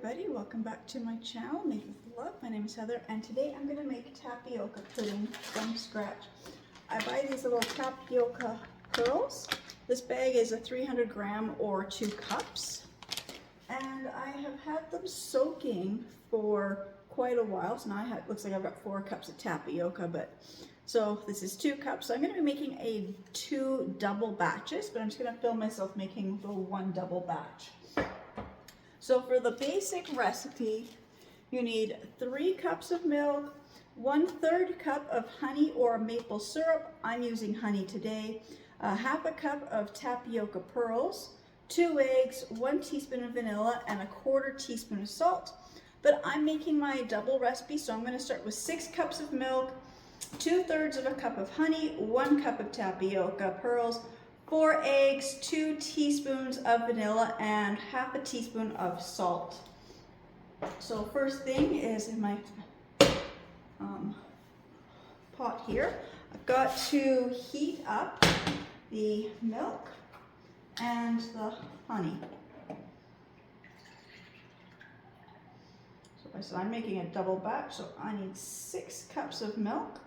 everybody, welcome back to my channel, Made with Love. My name is Heather and today I'm going to make tapioca pudding from scratch. I buy these little tapioca pearls. This bag is a 300 gram or 2 cups. And I have had them soaking for quite a while. So now looks like I've got 4 cups of tapioca, so this is 2 cups. So I'm going to be making 2 double batches, but I'm just going to film myself making the 1 double batch. So for the basic recipe, you need 3 cups of milk, 1/3 cup of honey or maple syrup. I'm using honey today. Half a cup of tapioca pearls, 2 eggs, 1 teaspoon of vanilla, and a 1/4 teaspoon of salt. But I'm making my double recipe, so I'm going to start with 6 cups of milk, 2/3 of a cup of honey, 1 cup of tapioca pearls, 4 eggs, 2 teaspoons of vanilla, and half a teaspoon of salt. So first thing is in my pot here, I've got to heat up the milk and the honey. So I'm making a double batch, so I need 6 cups of milk.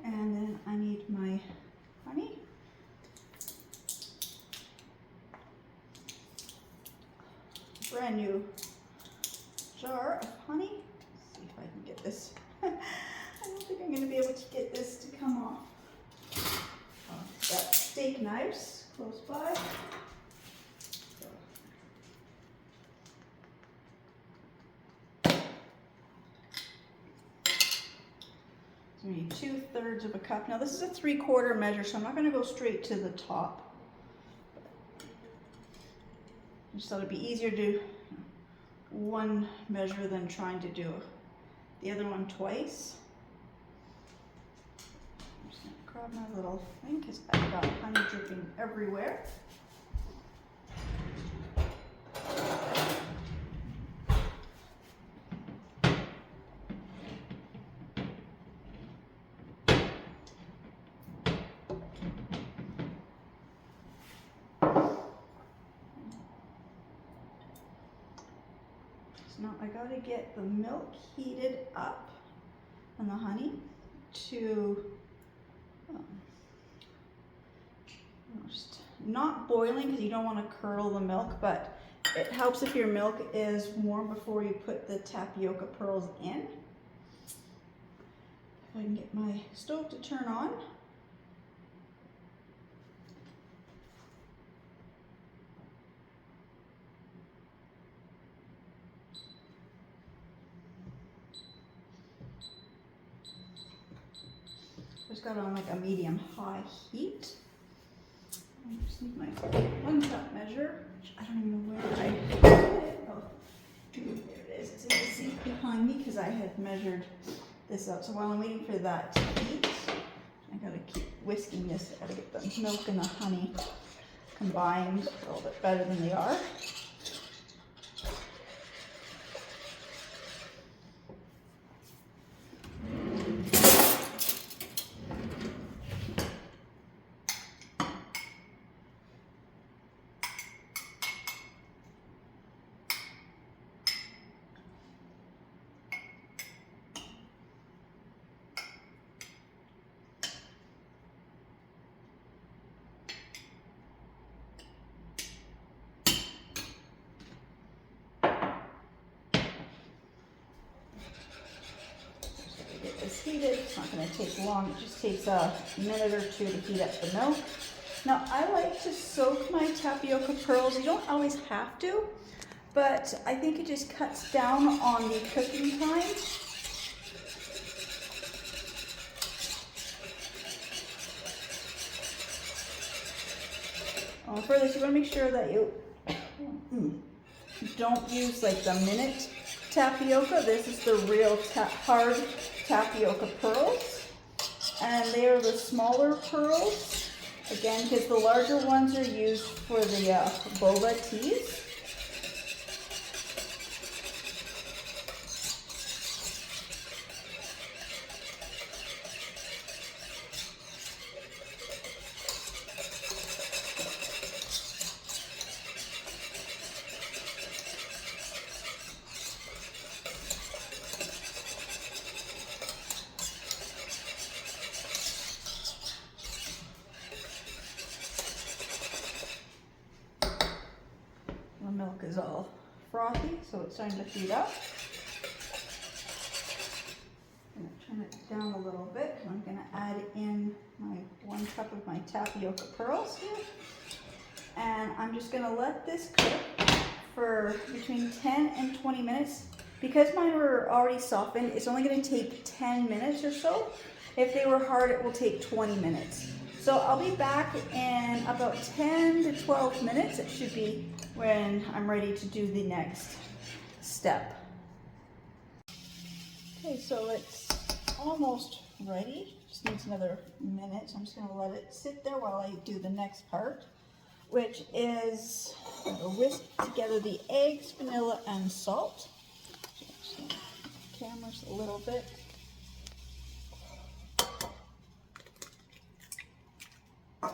And then I need my honey. Brand new jar of honey. Let's see if I can get this. I don't think I'm going to be able to get this to come off. Got steak knives close by. So we need 2/3 of a cup. Now this is a 3/4 measure, so I'm not going to go straight to the top. I just thought it'd be easier to do one measure than trying to do the other one twice. I'm just going to grab my little thing because I've got honey dripping everywhere. Now I got to get the milk heated up and the honey to just not boiling because you don't want to curdle the milk, but it helps if your milk is warm before you put the tapioca pearls in. If I can get my stove to turn on. Just got on like a medium-high heat. I just need my 1 cup measure, which I don't even know where I put it. Oh, there it is. It's in the sink behind me because I had measured this out. So while I'm waiting for that to heat, I gotta keep whisking this. I gotta get the milk and the honey combined a little bit better than they are. Heated. It's not going to take long. It just takes a minute or 2 to heat up the milk. Now I like to soak my tapioca pearls. You don't always have to, but I think it just cuts down on the cooking time. For this, you want to make sure that you don't use like the minute tapioca. This is the real hard tapioca pearls, and they are the smaller pearls again because the larger ones are used for the boba teas. milk is all frothy, so it's starting to heat up. I'm going to turn it down a little bit. I'm going to add in my 1 cup of my tapioca pearls here. And I'm just going to let this cook for between 10 and 20 minutes. Because mine were already softened, it's only going to take 10 minutes or so. If they were hard, it will take 20 minutes. So I'll be back in about 10 to 12 minutes. It should be when I'm ready to do the next step. Okay, so it's almost ready. Just needs another minute. So I'm just going to let it sit there while I do the next part, which is whisk together the eggs, vanilla, and salt. So cameras a little bit. A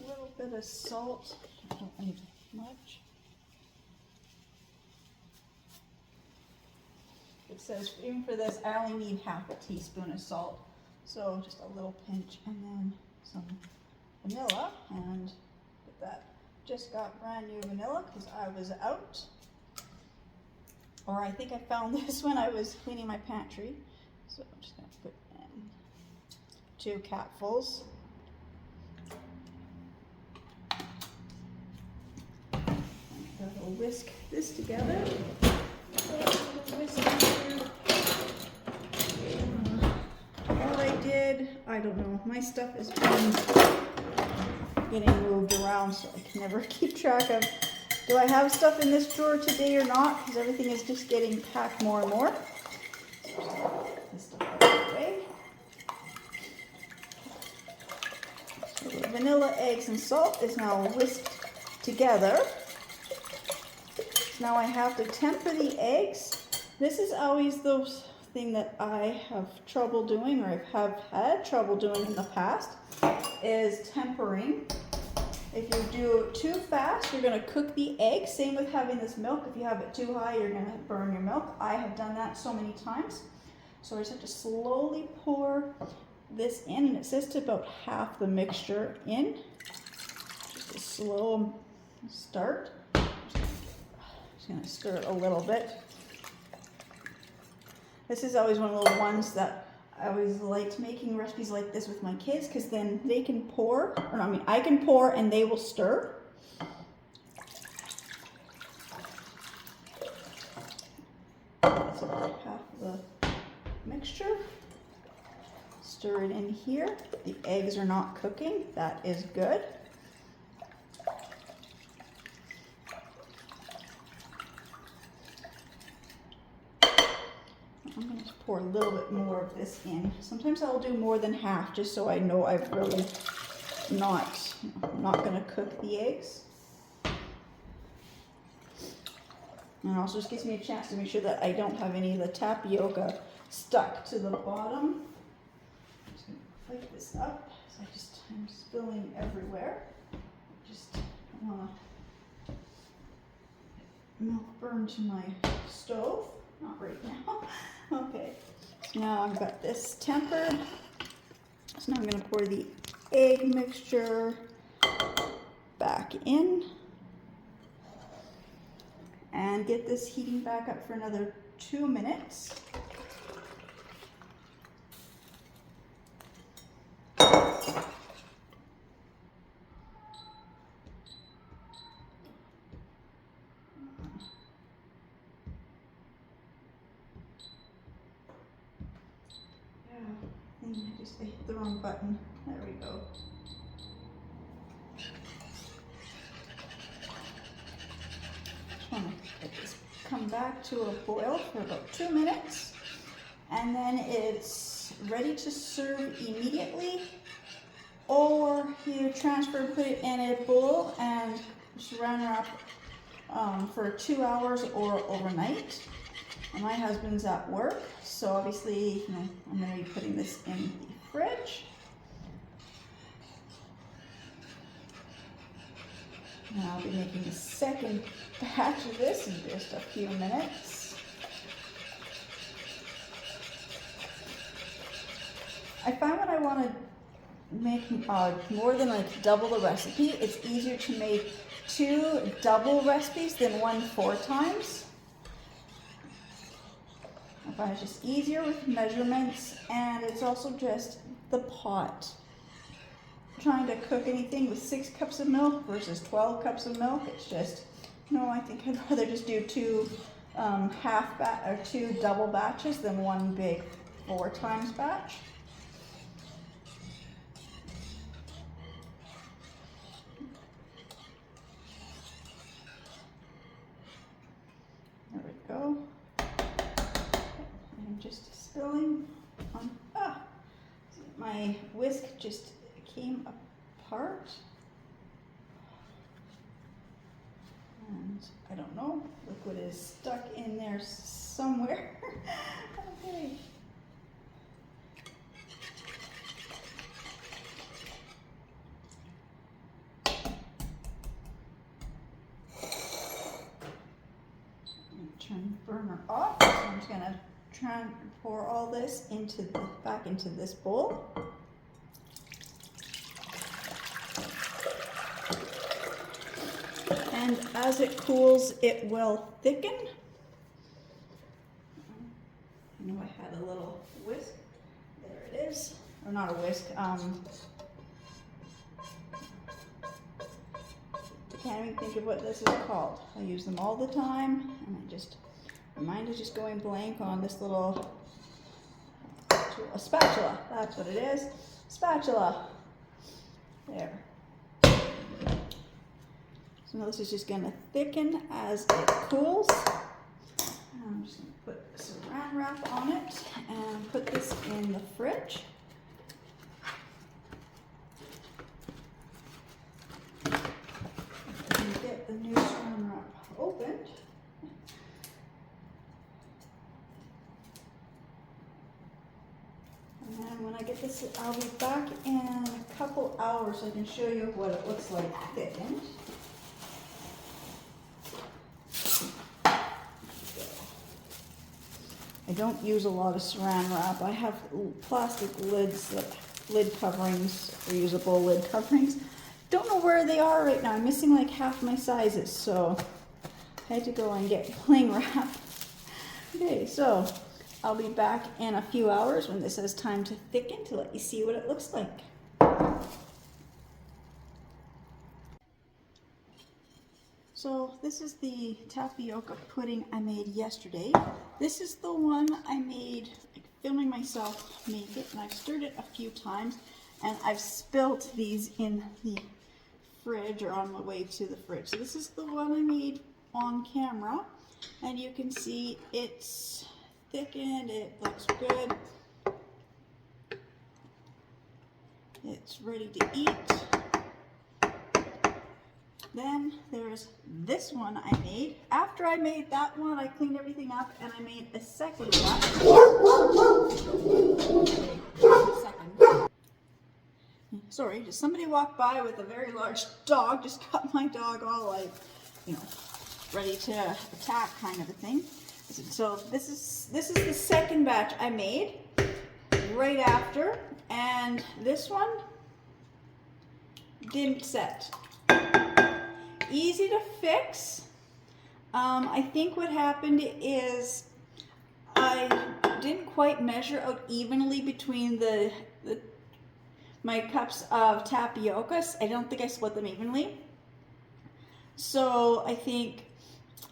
little bit of salt. I don't need much. It says even for this I only need half a teaspoon of salt, so just a little pinch, and then some vanilla. And look at that, just got brand new vanilla because I was out, or I think I found this when I was cleaning my pantry. So I'm just going to put in 2 capfuls. I'll whisk this together. All I did, I don't know, my stuff is getting moved around, so I can never keep track of, do I have stuff in this drawer today or not? Because everything is just getting packed more and more. This stuff out of the way. So the vanilla, eggs, and salt is now whisked together. Now I have to temper the eggs. This is always the thing that I have trouble doing, or I have had trouble doing in the past, is tempering. If you do it too fast, you're going to cook the egg. Same with having this milk. If you have it too high, you're going to burn your milk. I have done that so many times. So I just have to slowly pour this in, and it says to about half the mixture in. Just a slow start. Just going to stir it a little bit. This is always one of the ones that I always liked making recipes like this with my kids, because then they can pour, or I mean I can pour and they will stir. That's about half the mixture. Stir it in here. The eggs are not cooking. That is good. I'm going to pour a little bit more of this in. Sometimes I'll do more than half, just so I know I've really not going to cook the eggs. And it also just gives me a chance to make sure that I don't have any of the tapioca stuck to the bottom. I'm just going to flake this up. So I'm spilling everywhere. Just don't want to milk burn to my stove. Not right now. Okay, so now I've got this tempered. So now I'm going to pour the egg mixture back in and get this heating back up for another 2 minutes. I hit the wrong button. There we go. Just want to let this come back to a boil for about 2 minutes, and then it's ready to serve immediately, or you transfer and put it in a bowl and saran wrap for 2 hours or overnight. And my husband's at work, so obviously, I'm going to be putting this in the fridge. And I'll be making the second batch of this in just a few minutes. I find when I want to make more than like double the recipe, it's easier to make 2 double recipes than 1 4 times. I find it's just easier with measurements, and it's also just the pot. Trying to cook anything with 6 cups of milk versus 12 cups of milk, it's just, no, I think I'd rather just do 2 2 double batches than 1 big 4 times batch. There we go. I'm just spilling on, my whisk just came apart. And I don't know, liquid is stuck in there somewhere. Okay. Turn the burner off. So I'm just gonna try and pour all this back into this bowl. And as it cools, it will thicken. I know I had a little whisk. There it is. Or not a whisk. I can't even think of what this is called. I use them all the time, and my mind is just going blank on this little a spatula. That's what it is. Spatula. There. So now this is just going to thicken as it cools. I'm just going to put saran wrap on it and put this in the fridge. Get the new saran wrap opened. And then when I get this, I'll be back in a couple hours so I can show you what it looks like thickened. I don't use a lot of saran wrap. I have plastic lids, lid coverings, reusable lid coverings. Don't know where they are right now. I'm missing like half my sizes, so I had to go and get cling wrap. Okay, so I'll be back in a few hours when this has time to thicken to let you see what it looks like. So this is the tapioca pudding I made yesterday. This is the one I made, filming myself make it, and I've stirred it a few times, and I've spilt these in the fridge or on my way to the fridge. So this is the one I made on camera, and you can see it's thickened, it looks good. It's ready to eat. Then there's this one I made. After I made that one, I cleaned everything up and I made a second batch. Sorry, just somebody walked by with a very large dog, just got my dog all like, ready to attack kind of a thing. So this is the second batch I made right after, and this one didn't set. Easy to fix. I think what happened is I didn't quite measure out evenly between my cups of tapioca. I don't think I split them evenly. So I think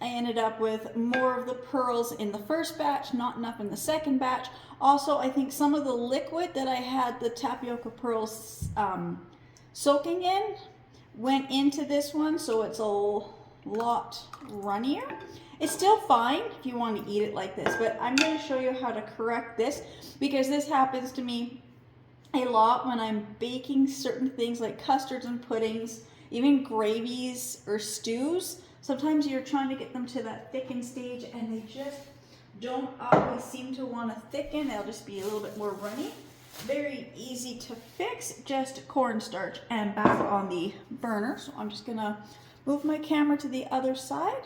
I ended up with more of the pearls in the first batch, not enough in the second batch. Also, I think some of the liquid that I had the tapioca pearls soaking in went into this one, so it's a lot runnier. It's still fine if you want to eat it like this, but I'm going to show you how to correct this, because this happens to me a lot when I'm baking certain things like custards and puddings, even gravies or stews. Sometimes you're trying to get them to that thickened stage and they just don't always seem to want to thicken. They'll just be a little bit more runny. Very easy to fix, just cornstarch and back on the burner. So I'm just gonna move my camera to the other side.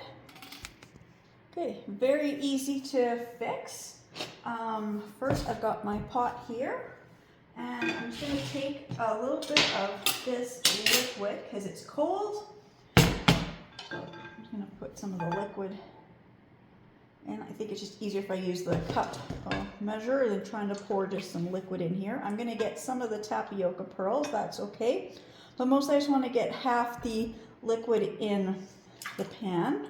Okay, very easy to fix. First I've got my pot here, and I'm just going to take a little bit of this liquid because it's cold. So I'm just going to put some of the liquid in. I think it's just easier if I use the cup measure than trying to pour just some liquid in here. I'm going to get some of the tapioca pearls, that's okay. But mostly I just want to get half the liquid in the pan.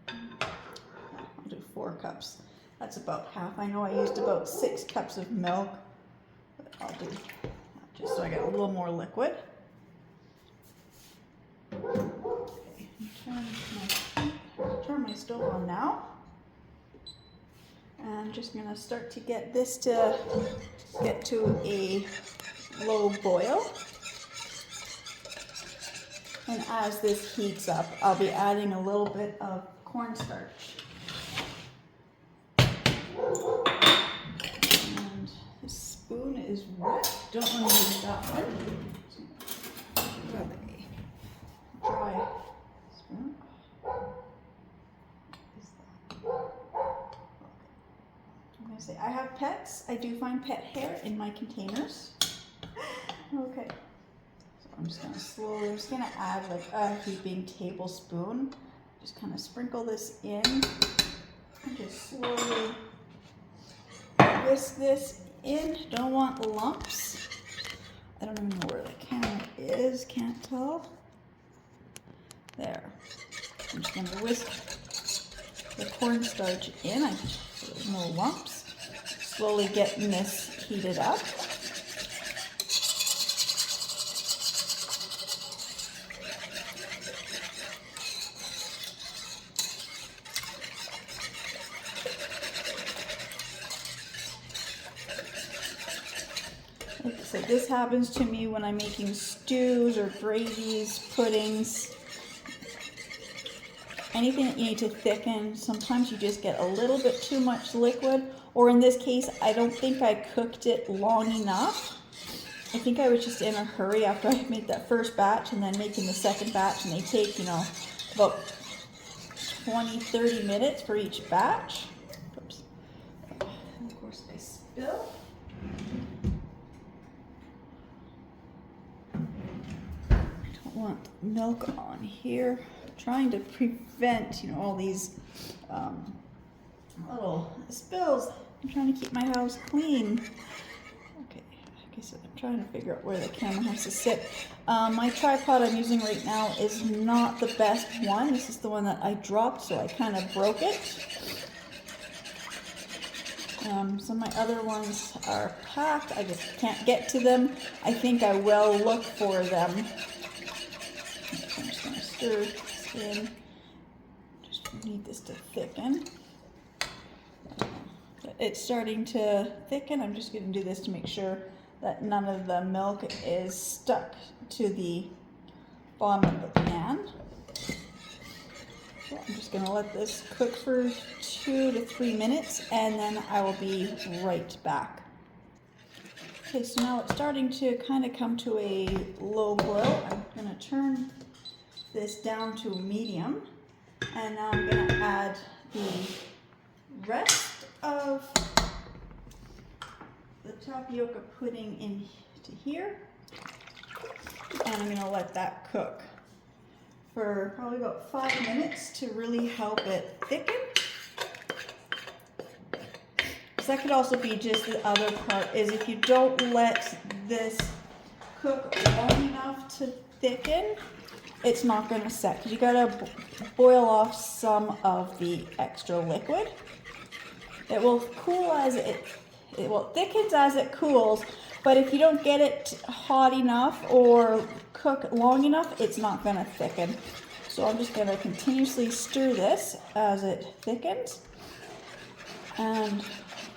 I'll do 4 cups. That's about half. I know I used about 6 cups of milk, but I'll do just so I get a little more liquid. Okay, turn my stove on now. And I'm just going to start to get this to get to a low boil. And as this heats up, I'll be adding a little bit of cornstarch. And this spoon is wet. Don't want to use that one. Grab a dry spoon. I'm going to say I have pets. I do find pet hair in my containers. Okay. So I'm just going to add like a heaping tablespoon. Just kind of sprinkle this in and just slowly whisk this in. Don't want lumps. I don't even know where the camera is, can't tell. There. I'm just going to whisk the cornstarch in so there's no lumps. Slowly getting this heated up. Like I said, this happens to me when I'm making stews or gravies, puddings. Anything that you need to thicken, sometimes you just get a little bit too much liquid, or in this case, I don't think I cooked it long enough. I think I was just in a hurry after I made that first batch and then making the second batch, and they take, about 20-30 minutes for each batch. Oops. And of course I spill. I don't want milk on here. Trying to prevent, all these little spills. I'm trying to keep my house clean. Okay, like I said, I'm trying to figure out where the camera has to sit. My tripod I'm using right now is not the best one. This is the one that I dropped, so I kind of broke it. Some of my other ones are packed. I just can't get to them. I think I will look for them. I'm just going to stir in. Just need this to thicken. It's starting to thicken. I'm just going to do this to make sure that none of the milk is stuck to the bottom of the pan. So I'm just going to let this cook for 2 to 3 minutes, and then I will be right back. Okay, so now it's starting to kind of come to a low boil. I'm going to turn this down to medium, and now I'm going to add the rest of the tapioca pudding into here, and I'm going to let that cook for probably about 5 minutes to really help it thicken. So that could also be just the other part, is if you don't let this cook long enough to thicken, it's not going to set, because you got to boil off some of the extra liquid. It will cool as it thickens as it cools, but if you don't get it hot enough or cook long enough, it's not going to thicken. So I'm just going to continuously stir this as it thickens, and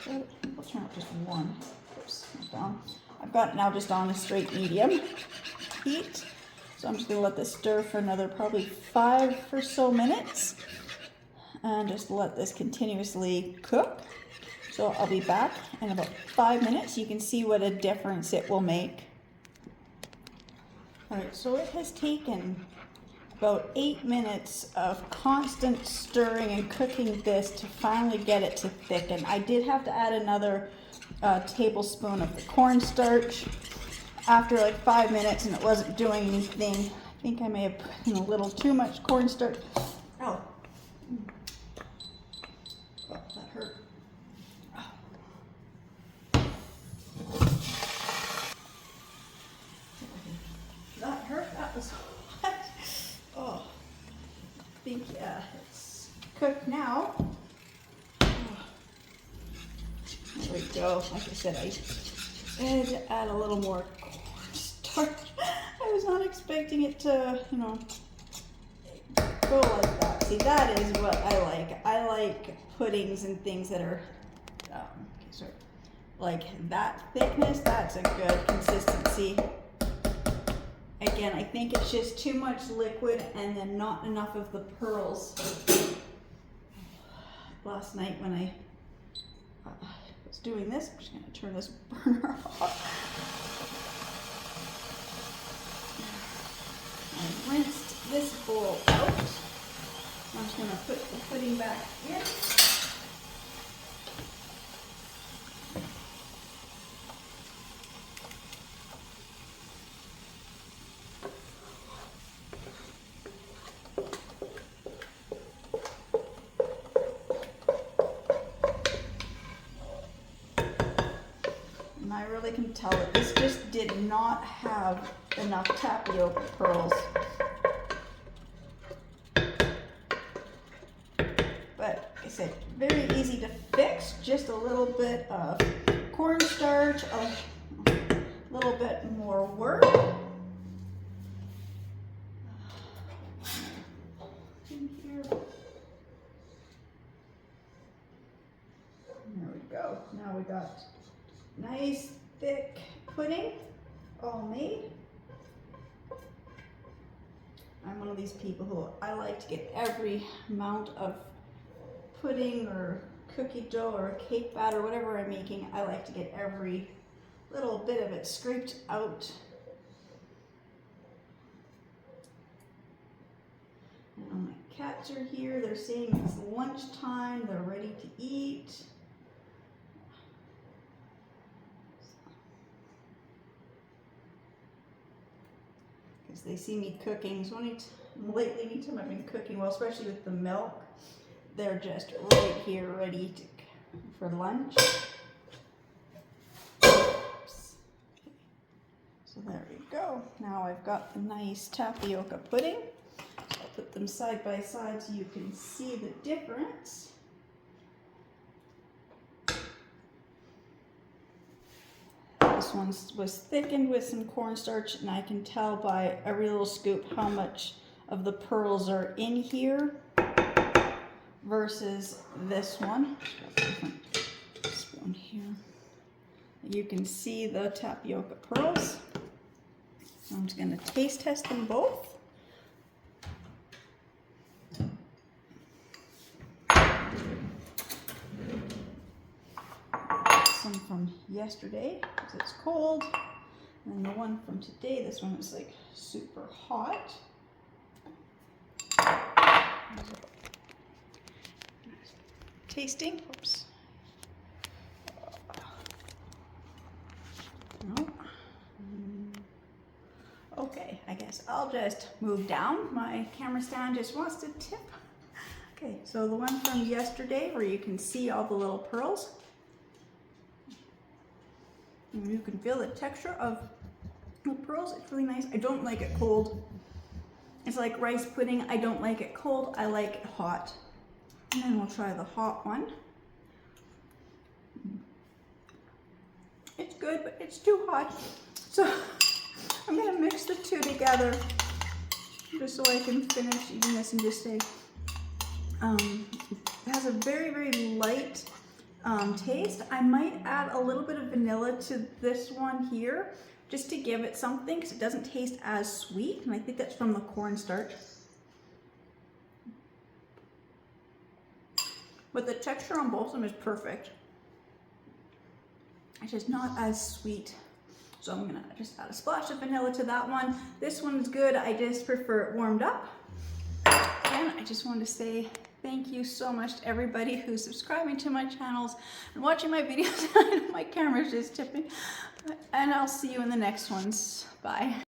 we'll turn up just one. Oops, down. I've got it now just on a straight medium heat. So I'm just going to let this stir for another probably 5 or so minutes, and just let this continuously cook. So I'll be back in about 5 minutes. You can see what a difference it will make. All right, so it has taken about 8 minutes of constant stirring and cooking this to finally get it to thicken. I did have to add another tablespoon of the cornstarch after like 5 minutes, and it wasn't doing anything. I think I may have put in a little too much cornstarch. Oh, that hurt. That hurt. That was hot. Oh, I think yeah, it's cooked now. There we go. Like I said, I had to add a little more cornstarch. I was not expecting it to, you know, go like that. See, that is what I like. I like puddings and things that are, like that thickness. That's a good consistency. Again, I think it's just too much liquid and then not enough of the pearls. Last night when I was doing this, I'm just going to turn this burner off. I rinsed this bowl out. I'm just going to put the pudding back in. And I really can tell that this just did not have enough tapioca pearls. But like I said, very easy to fix. Just a little bit of cornstarch, a little bit more work. In here. There we go. Now we got nice thick pudding all made. I'm one of these people who I like to get every amount of pudding or cookie dough or cake batter, whatever I'm making, I like to get every little bit of it scraped out. And my cats are here. They're saying it's lunchtime. They're ready to eat. Because they see me cooking. So lately, anytime I've been cooking, well, especially with the milk, they're just right here ready for lunch. Oops. So there we go. Now I've got the nice tapioca pudding. So I'll put them side by side so you can see the difference. This one was thickened with some cornstarch, and I can tell by every little scoop how much of the pearls are in here versus this one. Spoon here. You can see the tapioca pearls. I'm just going to taste test them both. Some from yesterday because it's cold, and then the one from today, this one is like super hot. Tasting. Oops. No. Okay, I guess I'll just move down. My camera stand just wants to tip. Okay, so the one from yesterday where you can see all the little pearls. And you can feel the texture of the pearls. It's really nice. I don't like it cold. It's like rice pudding. I don't like it cold. I like it hot. And then we'll try the hot one. It's good, but it's too hot. So I'm gonna mix the two together just so I can finish eating this and just say, it has a very, very light taste. I might add a little bit of vanilla to this one here just to give it something because it doesn't taste as sweet, and I think that's from the cornstarch. But the texture on both of them is perfect. It's just not as sweet. So I'm gonna just add a splash of vanilla to that one. This one's good, I just prefer it warmed up. And I just wanted to say thank you so much to everybody who's subscribing to my channels and watching my videos. I know my camera's just tipping. And I'll see you in the next ones. Bye.